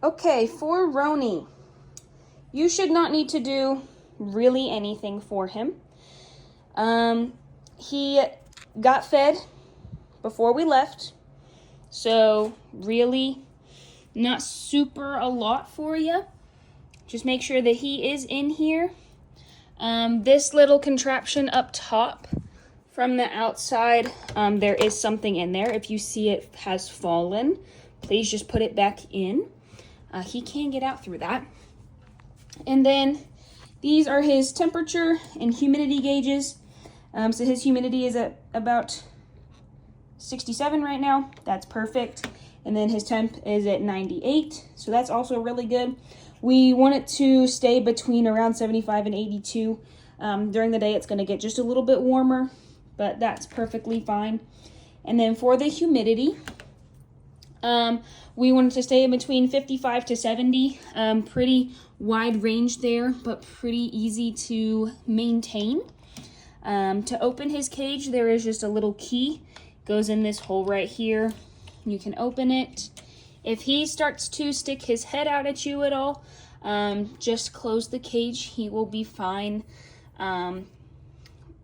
Okay, for Roni, you should not need to do really anything for him. He got fed before we left, so really not super a lot for you. Just make sure that he is in here. This little contraption up top from the outside, there is something in there. If you see it has fallen, please just put it back in. He can get out through that. And then these are his temperature and humidity gauges. So his humidity is at about 67 right now. That's perfect. And then his temp is at 98. So that's also really good. We want it to stay between around 75 and 82. During the day, it's going to get just a little bit warmer, but that's perfectly fine. And then for the humidity, we want it to stay in between 55 to 70. Pretty wide range there, but pretty easy to maintain. To open his cage, there is just a little key. Goes in this hole right here. You can open it. If he starts to stick his head out at you at all, just close the cage. He will be fine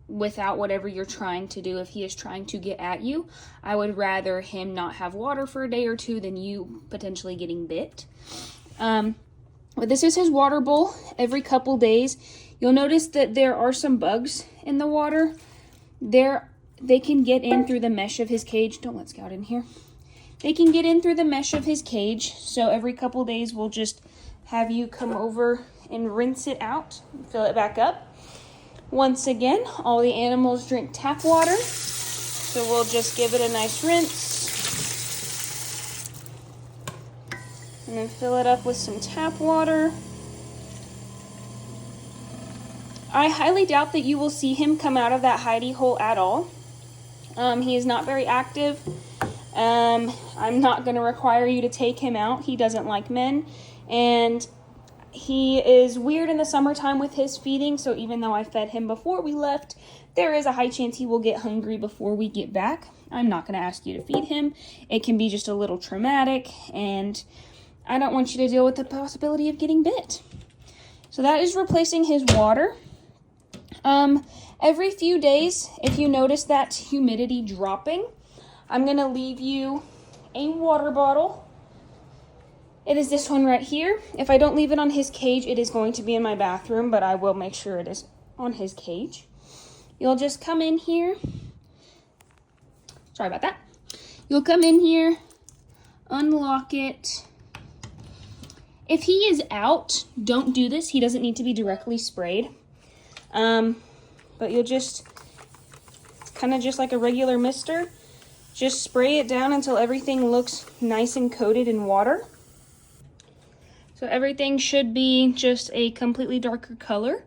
without whatever you're trying to do. If he is trying to get at you, I would rather him not have water for a day or two than you potentially getting bit. But this is his water bowl every couple days. You'll notice that there are some bugs in the water. They can get in through the mesh of his cage. Don't let Scout in here. They can get in through the mesh of his cage. So every couple days, we'll just have you come over and rinse it out, fill it back up. Once again, all the animals drink tap water. So we'll just give it a nice rinse. And then fill it up with some tap water. I highly doubt that you will see him come out of that hidey hole at all. He is not very active. I'm not going to require you to take him out. He doesn't like men. And he is weird in the summertime with his feeding. So even though I fed him before we left, there is a high chance he will get hungry before we get back. I'm not going to ask you to feed him. It can be just a little traumatic. And I don't want you to deal with the possibility of getting bit. So that is replacing his water. Every few days, if you notice that humidity dropping, I'm going to leave you a water bottle. It is this one right here. If I don't leave it on his cage, it is going to be in my bathroom, but I will make sure it is on his cage. You'll just come in here. Sorry about that. You'll come in here, unlock it. If he is out, don't do this. He doesn't need to be directly sprayed. But you'll just, it's kind of just like a regular mister. Just spray it down until everything looks nice and coated in water. So everything should be just a completely darker color.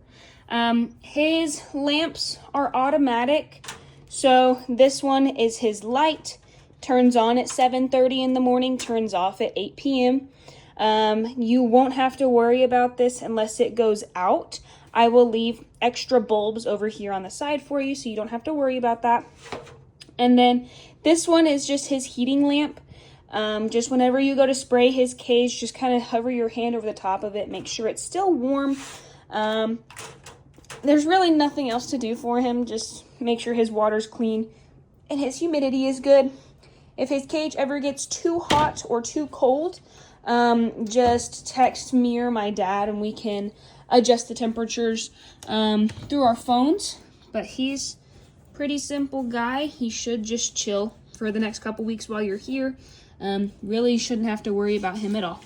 His lamps are automatic. So this one is his light. Turns on at 7:30 in the morning, turns off at 8 p.m. You won't have to worry about this unless it goes out. I will leave extra bulbs over here on the side for you, so you don't have to worry about that. And then this one is just his heating lamp. Just whenever you go to spray his cage, just kind of hover your hand over the top of it. Make sure it's still warm. There's really nothing else to do for him. Just make sure his water's clean and his humidity is good. If his cage ever gets too hot or too cold, just text me or my dad and we can adjust the temperatures through our phones. But he's a pretty simple guy. He should just chill for the next couple weeks while you're here. Really shouldn't have to worry about him at all.